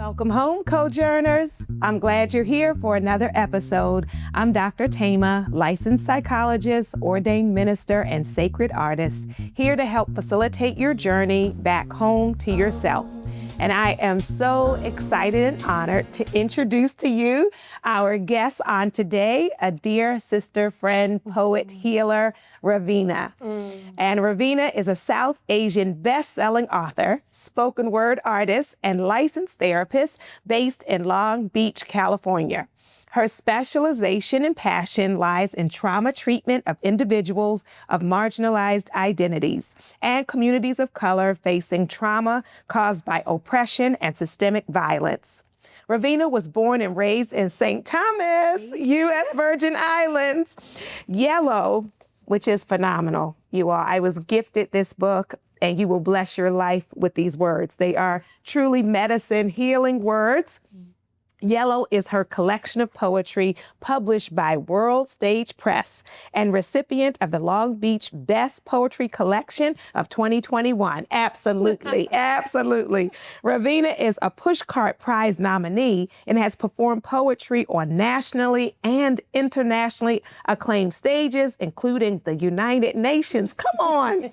Welcome home, Cojourners. I'm glad you're here for another episode. I'm Dr.Thema, licensed psychologist, ordained minister, and sacred artist, here to help facilitate your journey back home to yourself. And I am so excited and honored to introduce to you our guest on today, a dear sister, friend, poet, healer, RAVINA. And RAVINA is a South Asian best-selling author, spoken word artist, and licensed therapist based in Long Beach, California. Her specialization and passion lies in trauma treatment of individuals of marginalized identities and communities of color facing trauma caused by oppression and systemic violence. RAVINA was born and raised in St. Thomas, U.S. Virgin Islands. Yellow, which is phenomenal, you all. I was gifted this book, and you will bless your life with these words. They are truly medicine, healing words. Yellow is her collection of poetry published by World Stage Press and recipient of the Long Beach Best Poetry Collection of 2021. Absolutely, absolutely. RAVINA is a Pushcart Prize nominee and has performed poetry on nationally and internationally acclaimed stages, including the United Nations. Come on,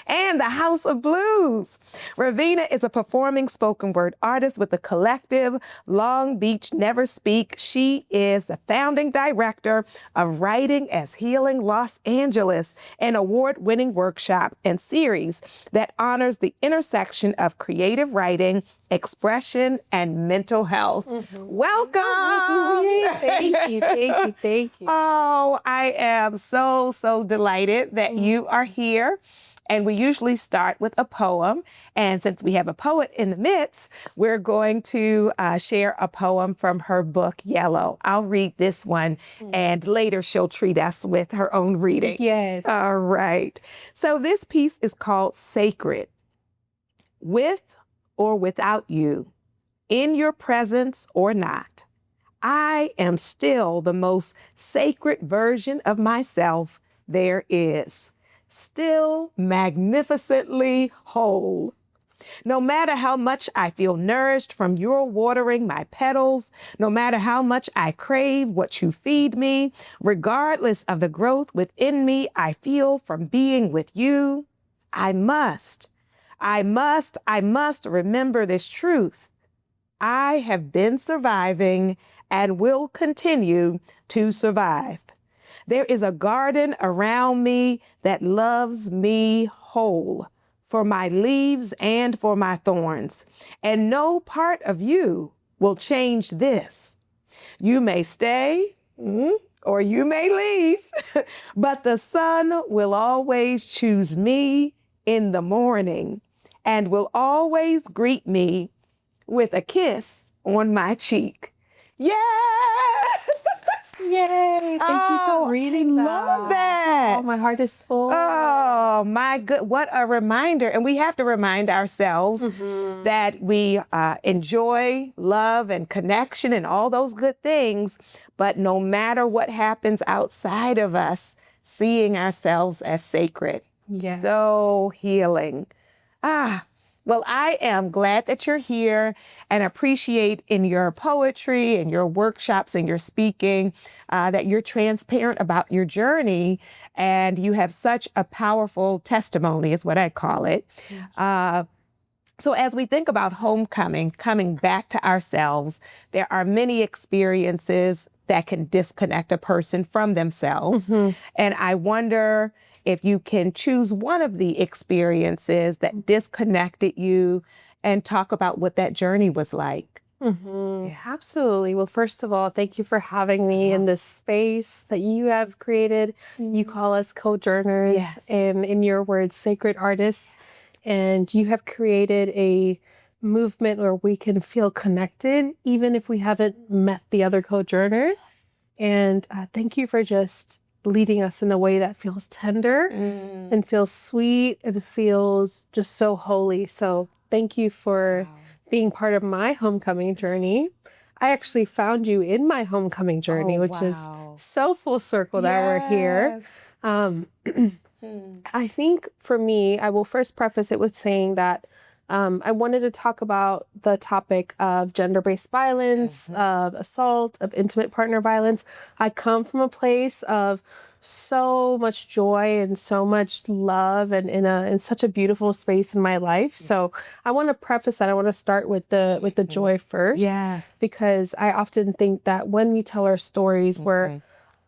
and the House of Blues. RAVINA is a performing spoken word artist with the collective Long Beach Never Speak. She is the founding director of Writing as Healing Los Angeles, an award-winning workshop and series that honors the intersection of creative writing, expression, and mental health. Welcome! Thank you. Oh, I am so delighted that you are here. And we usually start with a poem. And since we have a poet in the midst, we're going to share a poem from her book, Yellow. I'll read this one, and later she'll treat us with her own reading. Yes. All right. So this piece is called Sacred. With or without you, in your presence or not, I am still the most sacred version of myself there is. Still magnificently whole. No matter how much I feel nourished from your watering my petals, no matter how much I crave what you feed me, regardless of the growth within me I feel from being with you, I must remember this truth. I have been surviving and will continue to survive. There is a garden around me that loves me whole, for my leaves and for my thorns, and no part of you will change this. You may stay, or you may leave, but the sun will always choose me in the morning and will always greet me with a kiss on my cheek. Yeah! Yay! Thank you for reading that. I love that. Oh, my heart is full. Oh, my good. What a reminder. And we have to remind ourselves that we enjoy love and connection and all those good things. But no matter what happens outside of us, seeing ourselves as sacred. Yes. So healing. Well, I am glad that you're here and appreciate in your poetry and your workshops and your speaking that you're transparent about your journey, and you have such a powerful testimony is what I call it. So as we think about homecoming, coming back to ourselves, there are many experiences that can disconnect a person from themselves. And I wonder if you can choose one of the experiences that disconnected you and talk about what that journey was like. Yeah, absolutely. Well, first of all, thank you for having me in this space that you have created. You call us Cojourners, and in your words, sacred artists. And you have created a movement where we can feel connected, even if we haven't met the other Cojourner. And thank you for just leading us in a way that feels tender and feels sweet and feels just so holy. So thank you for being part of my homecoming journey. I actually found you in my homecoming journey, which is so full circle that we're here. I think for me, I will first preface it with saying that I wanted to talk about the topic of gender-based violence, of assault, of intimate partner violence. I come from a place of so much joy and so much love, and in such a beautiful space in my life. So I want to preface that. I want to start with the joy first. Yes. Because I often think that when we tell our stories, we're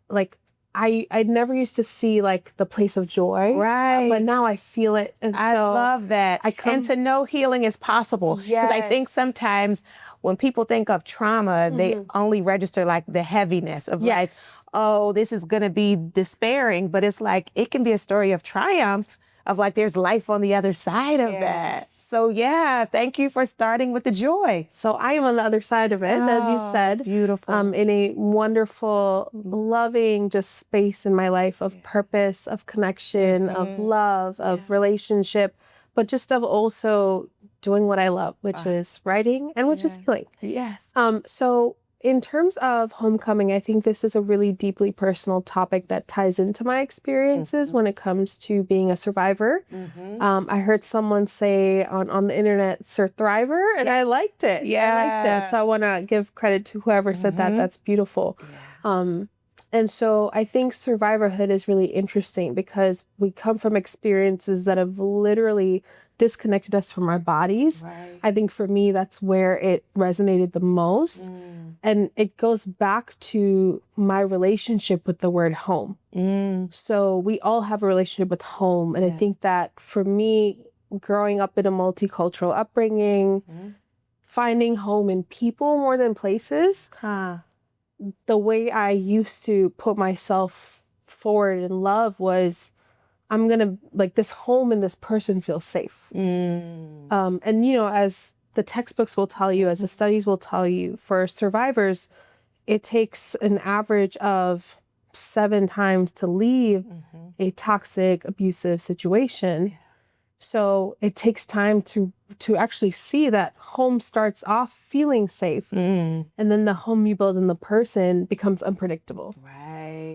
like, I never used to see like the place of joy, Right. but now I feel it, and I so love that. And to know healing is possible. Because I think sometimes when people think of trauma, they only register like the heaviness of like, oh, this is going to be despairing. But it's like, it can be a story of triumph, of like, there's life on the other side of that. So yeah, thank you for starting with the joy. So I am on the other side of it, as you said. Beautiful. In a wonderful, loving just space in my life of purpose, of connection, of love, of relationship, but just of also doing what I love, which is writing and which is healing. Yes. So in terms of homecoming, I think this is a really deeply personal topic that ties into my experiences when it comes to being a survivor. I heard someone say on the internet, "Surthriver," and I liked it. I liked it. So I want to give credit to whoever said that. That's beautiful. And so I think survivorhood is really interesting because we come from experiences that have literally disconnected us from our bodies. I think for me, that's where it resonated the most. And it goes back to my relationship with the word home. So we all have a relationship with home. And I think that for me, growing up in a multicultural upbringing, finding home in people more than places, the way I used to put myself forward in love was, I'm going to, like, this home and this person feels safe. And, you know, as the textbooks will tell you, as the studies will tell you, for survivors, it takes an average of 7 times to leave a toxic, abusive situation. So it takes time to actually see that home starts off feeling safe. And then the home you build in the person becomes unpredictable.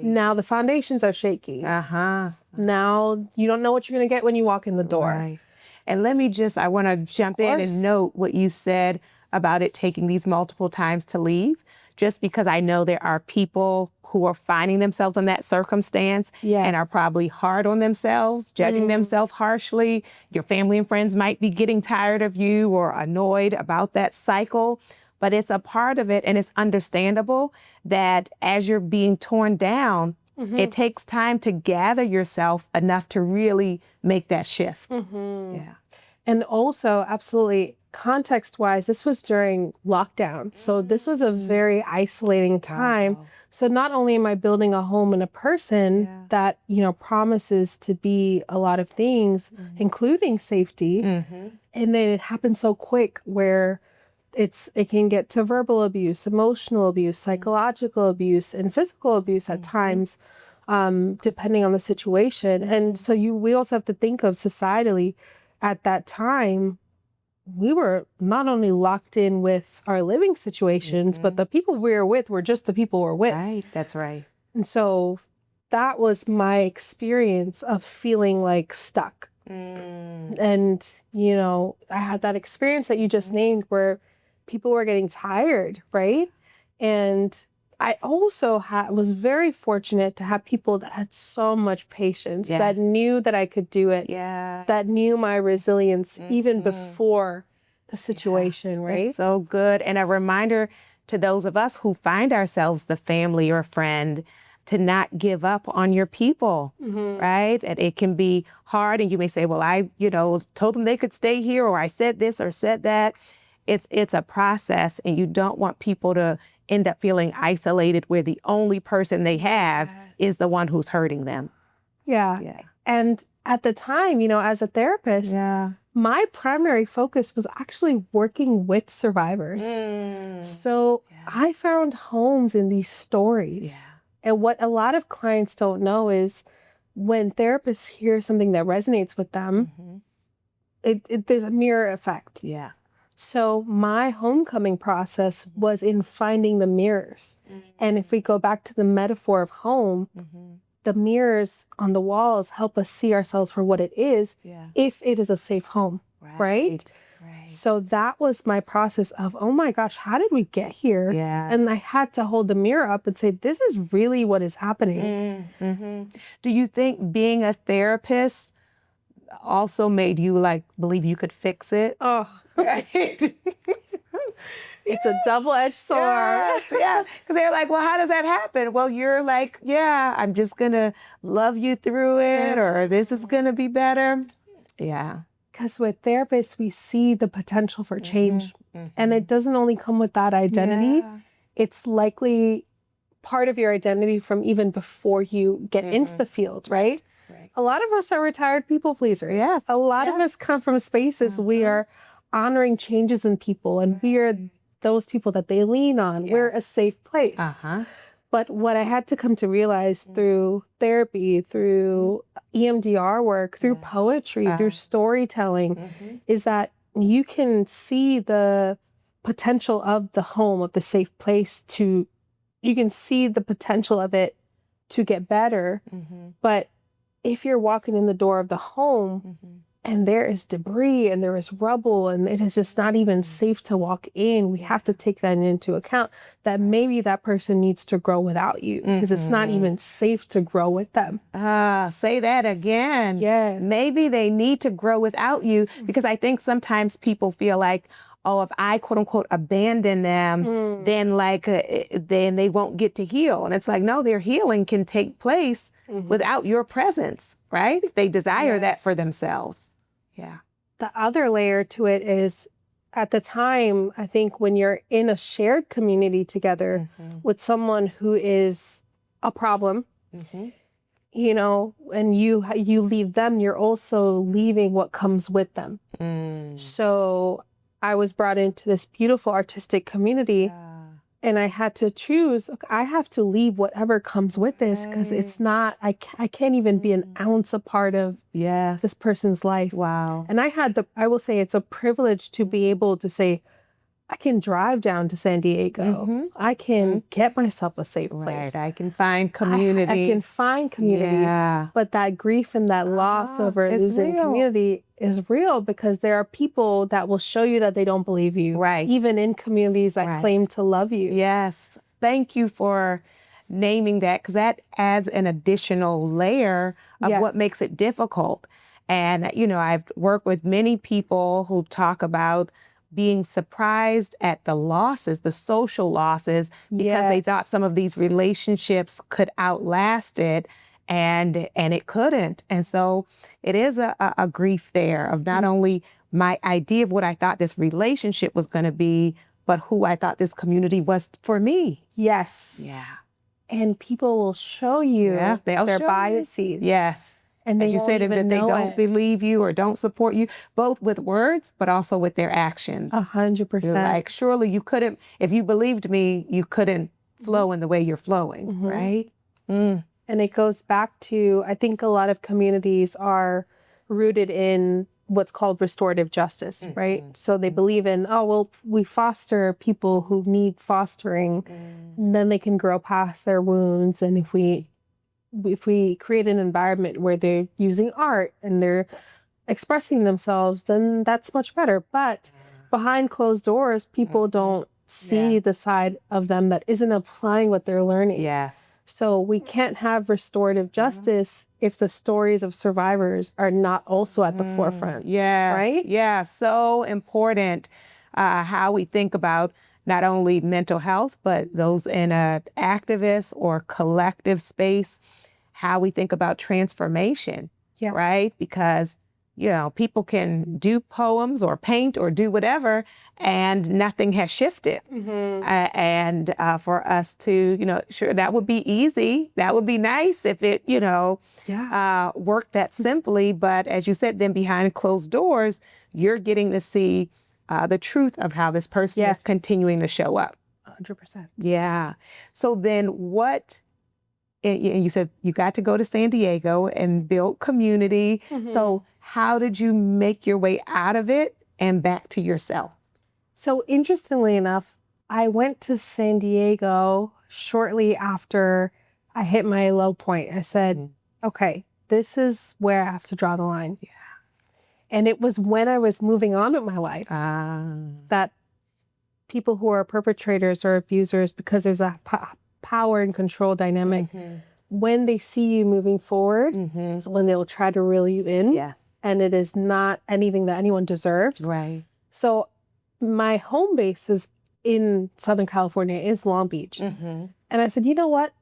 Now the foundations are shaky. Now you don't know what you're going to get when you walk in the door. And let me just, I want to jump in and note what you said about it taking these multiple times to leave, just because I know there are people who are finding themselves in that circumstance and are probably hard on themselves, judging themselves harshly. Your family and friends might be getting tired of you or annoyed about that cycle, but it's a part of it, and it's understandable that as you're being torn down, it takes time to gather yourself enough to really make that shift. And also, absolutely, context-wise, this was during lockdown. So this was a very isolating time. So not only am I building a home and a person that, you know, promises to be a lot of things, including safety, and then it happened so quick where it can get to verbal abuse, emotional abuse, psychological abuse, and physical abuse at times, depending on the situation. And so we also have to think of societally at that time, we were not only locked in with our living situations, but the people we were with were just the people we're with. Right, that's right. And so that was my experience of feeling like stuck. And, you know, I had that experience that you just named where people were getting tired, right? And I also was very fortunate to have people that had so much patience, that knew that I could do it, that knew my resilience even before the situation, right? That's so good. And a reminder to those of us who find ourselves the family or friend to not give up on your people, right? And it can be hard, and you may say, well, I, you know, told them they could stay here, or I said this or said that. It's a process, and you don't want people to end up feeling isolated where the only person they have is the one who's hurting them. And at the time, you know, as a therapist, my primary focus was actually working with survivors. So I found homes in these stories. And what a lot of clients don't know is when therapists hear something that resonates with them, there's a mirror effect. So my homecoming process was in finding the mirrors. And if we go back to the metaphor of home, the mirrors on the walls help us see ourselves for what it is, if it is a safe home, right? So that was my process of, oh my gosh, how did we get here? Yes. And I had to hold the mirror up and say, this is really what is happening. Do you think being a therapist also made you believe you could fix it? Oh, Right. it's a double-edged sword. Yes, yeah. Because they're like, well, how does that happen? Well, you're like, yeah, I'm just going to love you through it, or this is going to be better. Yeah. Because with therapists, we see the potential for change. And it doesn't only come with that identity. Yeah. It's likely part of your identity from even before you get into the field, right? Right. A lot of us are retired people pleasers. Yes. A lot of us come from spaces we are honoring changes in people, and we are those people that they lean on. We're a safe place. But what I had to come to realize through therapy, through EMDR work, through poetry, through storytelling, is that you can see the potential of the home, of the safe place you can see the potential of it to get better. But if you're walking in the door of the home and there is debris and there is rubble and it is just not even safe to walk in, we have to take that into account, that maybe that person needs to grow without you because it's not even safe to grow with them. Say that again. Yeah. Maybe they need to grow without you, because I think sometimes people feel like, oh, if I quote unquote abandon them, then then they won't get to heal. And it's like, no, their healing can take place without your presence, right? If they desire that for themselves. Yeah. The other layer to it is, at the time, I think when you're in a shared community together with someone who is a problem, you know, and you leave them, you're also leaving what comes with them. So I was brought into this beautiful artistic community, and I had to choose, okay, I have to leave whatever comes with this, because it's not, I can't even be an ounce a part of this person's life. Wow. And I will say it's a privilege to be able to say, I can drive down to San Diego. I can get myself a safe place. Right. I can find community. I can find community. Yeah. But that grief and that loss over it's losing real. community is real, because there are people that will show you that they don't believe you. Right. Even in communities that claim to love you. Yes. Thank you for naming that, because that adds an additional layer of what makes it difficult. And, you know, I've worked with many people who talk about being surprised at the losses, the social losses, because they thought some of these relationships could outlast it, and it couldn't. And so it is a grief there of not only my idea of what I thought this relationship was going to be, but who I thought this community was for me. Yes. Yeah. And people will show you they'll their show biases. Yes. And as you said, that they don't believe you or don't support you, both with words, but also with their actions. 100%. You're like, surely you couldn't, if you believed me, you couldn't flow in the way you're flowing, right? And it goes back to, I think a lot of communities are rooted in what's called restorative justice, right? So they believe in, oh, well, we foster people who need fostering, and then they can grow past their wounds. And if we create an environment where they're using art and they're expressing themselves, then that's much better. But behind closed doors, people don't see the side of them that isn't applying what they're learning. Yes. So we can't have restorative justice if the stories of survivors are not also at the forefront. Yeah. Right? Yeah. So important how we think about not only mental health, but those in an activist or collective space, how we think about transformation, right? Because, you know, people can do poems or paint or do whatever, and nothing has shifted. And for us to, you know, sure, that would be easy. That would be nice if it, you know, worked that simply. But as you said, then behind closed doors, you're getting to see the truth of how this person is continuing to show up. 100%. Yeah. So then what, and you said you got to go to San Diego and build community. So how did you make your way out of it and back to yourself? So interestingly enough, I went to San Diego shortly after I hit my low point. I said, okay, this is where I have to draw the line. And it was when I was moving on with my life that people who are perpetrators or abusers, because there's a power and control dynamic, when they see you moving forward, is when they'll try to reel you in. Yes. And it is not anything that anyone deserves. Right. So my home base is in Southern California, is Long Beach. And I said, you know what?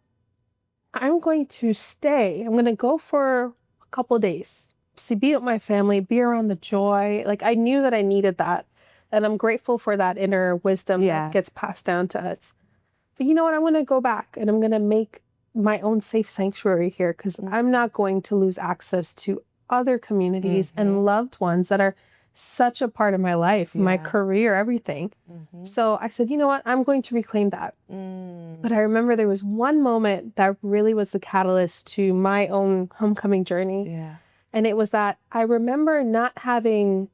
I'm going to stay. I'm going to go for a couple of days, be with my family, be around the joy. Like, I knew that I needed that. And I'm grateful for that inner wisdom that gets passed down to us. But you know what? I'm going to go back and I'm going to make my own safe sanctuary here, because I'm not going to lose access to other communities and loved ones that are such a part of my life, my career, everything. So I said, you know what? I'm going to reclaim that. But I remember there was one moment that really was the catalyst to my own homecoming journey. And it was that I remember not having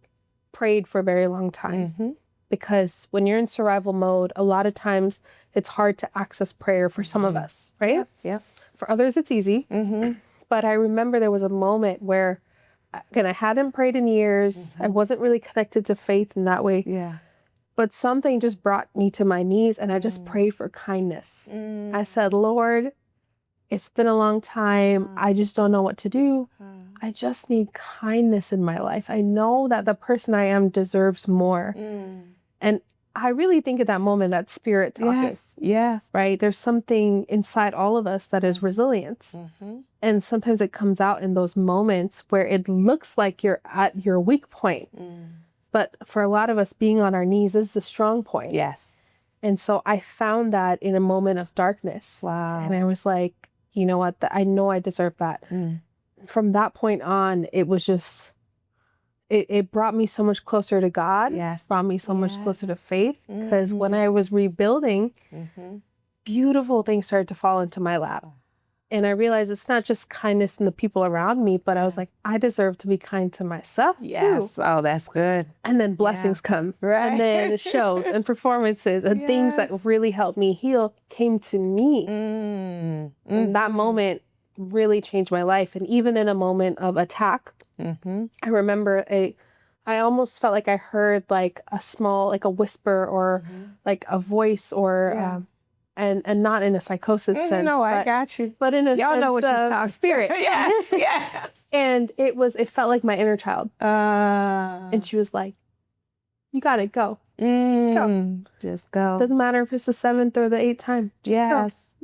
prayed for a very long time. Because when you're in survival mode, a lot of times it's hard to access prayer for some of us, right? For others, it's easy. But I remember there was a moment where, again, I hadn't prayed in years. I wasn't really connected to faith in that way. But something just brought me to my knees, and I just prayed for kindness. I said, Lord, it's been a long time. I just don't know what to do. I just need kindness in my life. I know that the person I am deserves more. And I really think at that moment, that spirit talking. Yes. Right? There's something inside all of us that is resilience. And sometimes it comes out in those moments where it looks like you're at your weak point. But for a lot of us, being on our knees is the strong point. Yes. And so I found that in a moment of darkness. Wow. And I was like, you know what? I know I deserve that. From that point on, it was just, it brought me so much closer to God. Brought me so much closer to faith. Because when I was rebuilding, beautiful things started to fall into my lap. And I realized it's not just kindness in the people around me, but I was like, I deserve to be kind to myself too. Oh, that's good. And then blessings come. Right. And then shows and performances and things that really helped me heal came to me. And that moment really changed my life. And even in a moment of attack, I remember I almost felt like I heard like a small, like a whisper or like a voice or, and not in a psychosis sense. No, I got you. But in a Y'all sense know what she's of talking spirit. Yes. And it felt like my inner child. And she was like, you got to go. Just go. Just go. Doesn't matter if it's the 7th or the 8th time. Just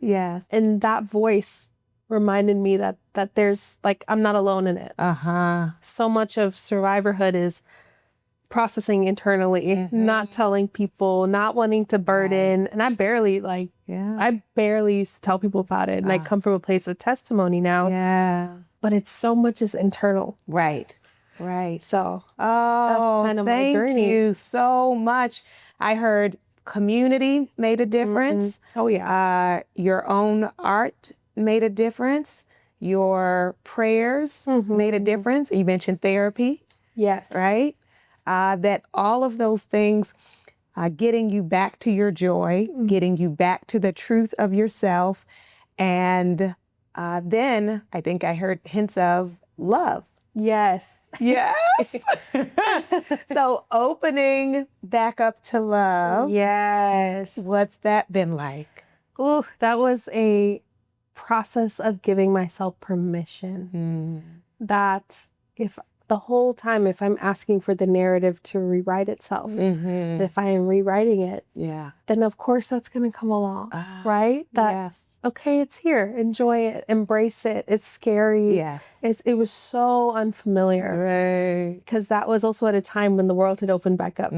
go. Yes. And that voice reminded me that there's like, I'm not alone in it. So much of survivorhood is processing internally, not telling people, not wanting to burden. And I barely used to tell people about it. And I come from a place of testimony now. But it's so much is internal. Right. So that's kind of my journey. Thank you so much. I heard community made a difference. Oh yeah. Your own art made a difference. Your prayers made a difference. You mentioned therapy. Yes. Right? That all of those things, getting you back to your joy, getting you back to the truth of yourself. And then I think I heard hints of love. Yes. So opening back up to love. Yes. What's that been like? Ooh, that was a process of giving myself permission. That if the whole time, if I'm asking for the narrative to rewrite itself, if I am rewriting it, then of course that's going to come along, right? Okay, it's here. Enjoy it. Embrace it. It's scary. It was so unfamiliar. Because that was also at a time when the world had opened back up.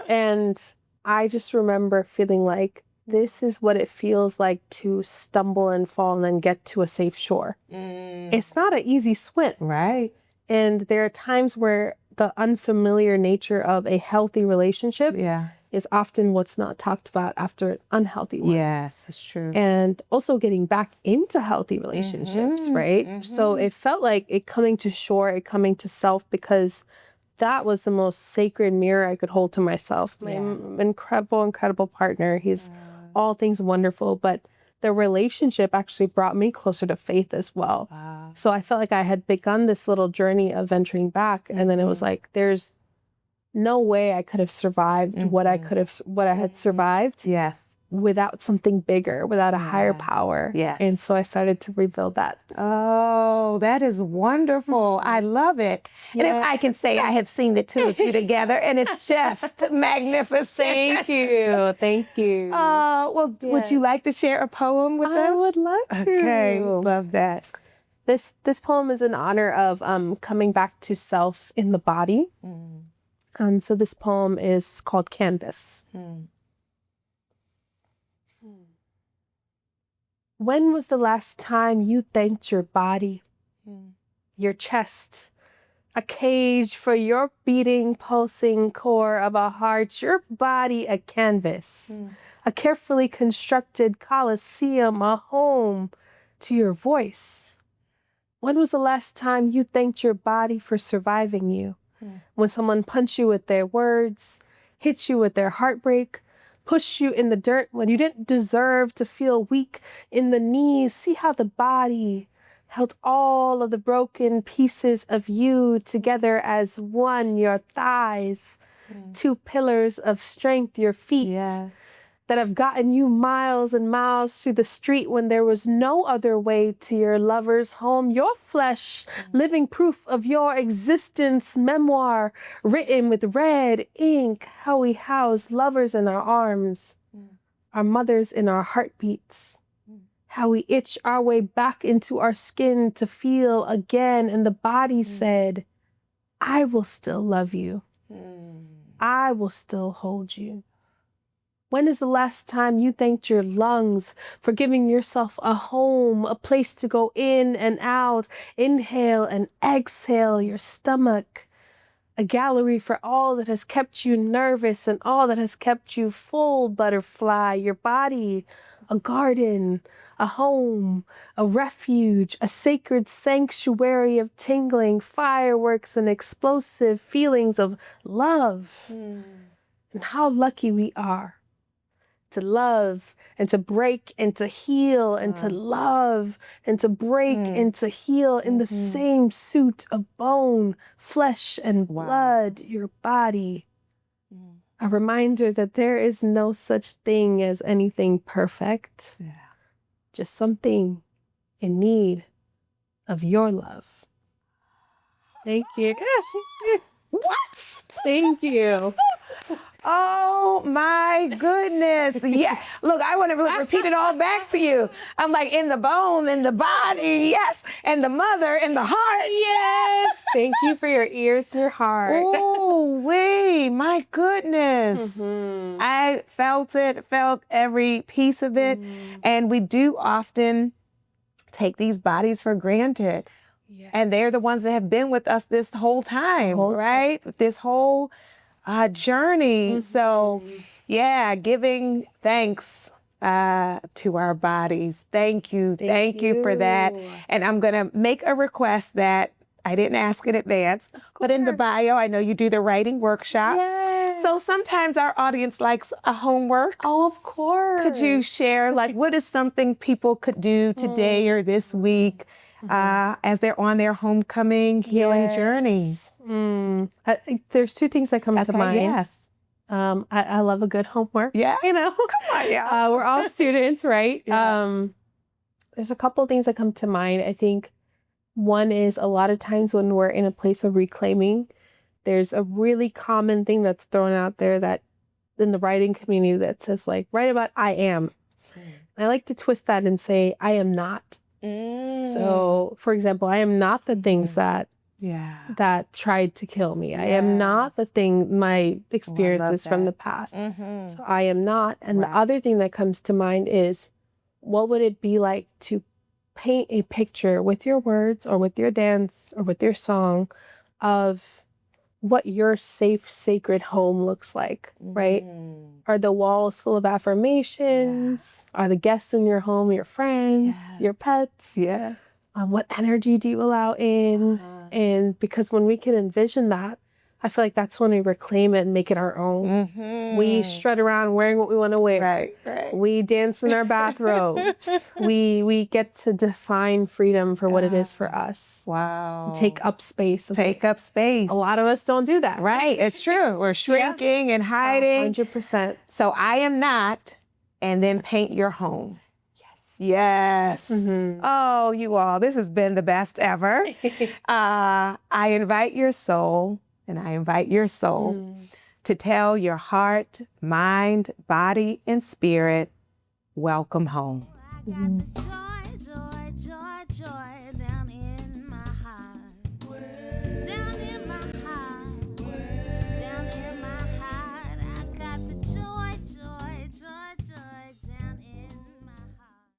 And I just remember feeling like, this is what it feels like to stumble and fall and then get to a safe shore. It's not an easy swim. Right. And there are times where the unfamiliar nature of a healthy relationship is often what's not talked about after an unhealthy one. Yes, it's true. And also getting back into healthy relationships, right? So it felt like it coming to shore, it coming to self, because that was the most sacred mirror I could hold to myself. My incredible, incredible partner. He's all things wonderful, but the relationship actually brought me closer to faith as well. Wow. So I felt like I had begun this little journey of venturing back. And then it was like, there's no way I could have survived what I had survived. Yes. Without something bigger, without a higher power. Yes. And so I started to rebuild that. Oh, that is wonderful. I love it. And if I can say, I have seen the two of you together, and it's just magnificent. Thank you. Thank you. Well, would you like to share a poem with us? I would love to. Okay, love that. This poem is in honor of coming back to self in the body. So this poem is called Canvas. When was the last time you thanked your body, your chest, a cage for your beating, pulsing core of a heart, your body a canvas, a carefully constructed coliseum, a home to your voice? When was the last time you thanked your body for surviving you? When someone punched you with their words, hit you with their heartbreak, push you in the dirt when you didn't deserve to feel weak in the knees. See how the body held all of the broken pieces of you together as one, your thighs, two pillars of strength, your feet that have gotten you miles and miles through the street when there was no other way to your lover's home. Your flesh, living proof of your existence, memoir written with red ink, how we house lovers in our arms, our mothers in our heartbeats, how we itch our way back into our skin to feel again. And the body said, I will still love you. I will still hold you. When is the last time you thanked your lungs for giving yourself a home, a place to go in and out, inhale and exhale, your stomach, a gallery for all that has kept you nervous and all that has kept you full, butterfly, your body, a garden, a home, a refuge, a sacred sanctuary of tingling fireworks and explosive feelings of love. And how lucky we are to love and to break and to heal and to love and to break and to heal in the same suit of bone, flesh, and blood, your body. A reminder that there is no such thing as anything perfect, just something in need of your love. Thank you. What? Thank you. Oh my goodness. Yeah. Look, I want to repeat it all back to you. I'm like, in the bone, in the body, yes. And the mother, in the heart, yes. Thank you for your ears and your heart. Oh, wait, my goodness. I felt it, felt every piece of it. And we do often take these bodies for granted. And they're the ones that have been with us this whole time, right? This whole journey. So, yeah, giving thanks to our bodies. Thank you. Thank you for that. And I'm going to make a request that I didn't ask in advance, but in the bio, I know you do the writing workshops. So sometimes our audience likes a homework. Oh, of course. Could you share, like, what is something people could do today or this week as they're on their homecoming healing journey? There's two things that come to mind. Yes. I love a good homework. Yeah. You know, Come on, yeah. we're all students, right? There's a couple of things that come to mind. I think one is a lot of times when we're in a place of reclaiming, there's a really common thing that's thrown out there that in the writing community that says, like, write about I am. I like to twist that and say, I am not. So, for example, I am not the things that tried to kill me. I am not the thing, my experiences from the past. So I am not. And the other thing that comes to mind is, what would it be like to paint a picture with your words or with your dance or with your song of what your safe, sacred home looks like, right? Are the walls full of affirmations? Are the guests in your home your friends, your pets? What energy do you allow in? And because when we can envision that, I feel like that's when we reclaim it and make it our own. We strut around wearing what we want to wear. Right. We dance in our bathrobes. we get to define freedom for what it is for us. Wow. Take up space. Take up space. A lot of us don't do that. Right. It's true. We're shrinking and hiding. 100%. So I am not, and then paint your home. Yes. Oh, you all, this has been the best ever. I invite your soul, and I invite your soul to tell your heart, mind, body, and spirit, welcome home.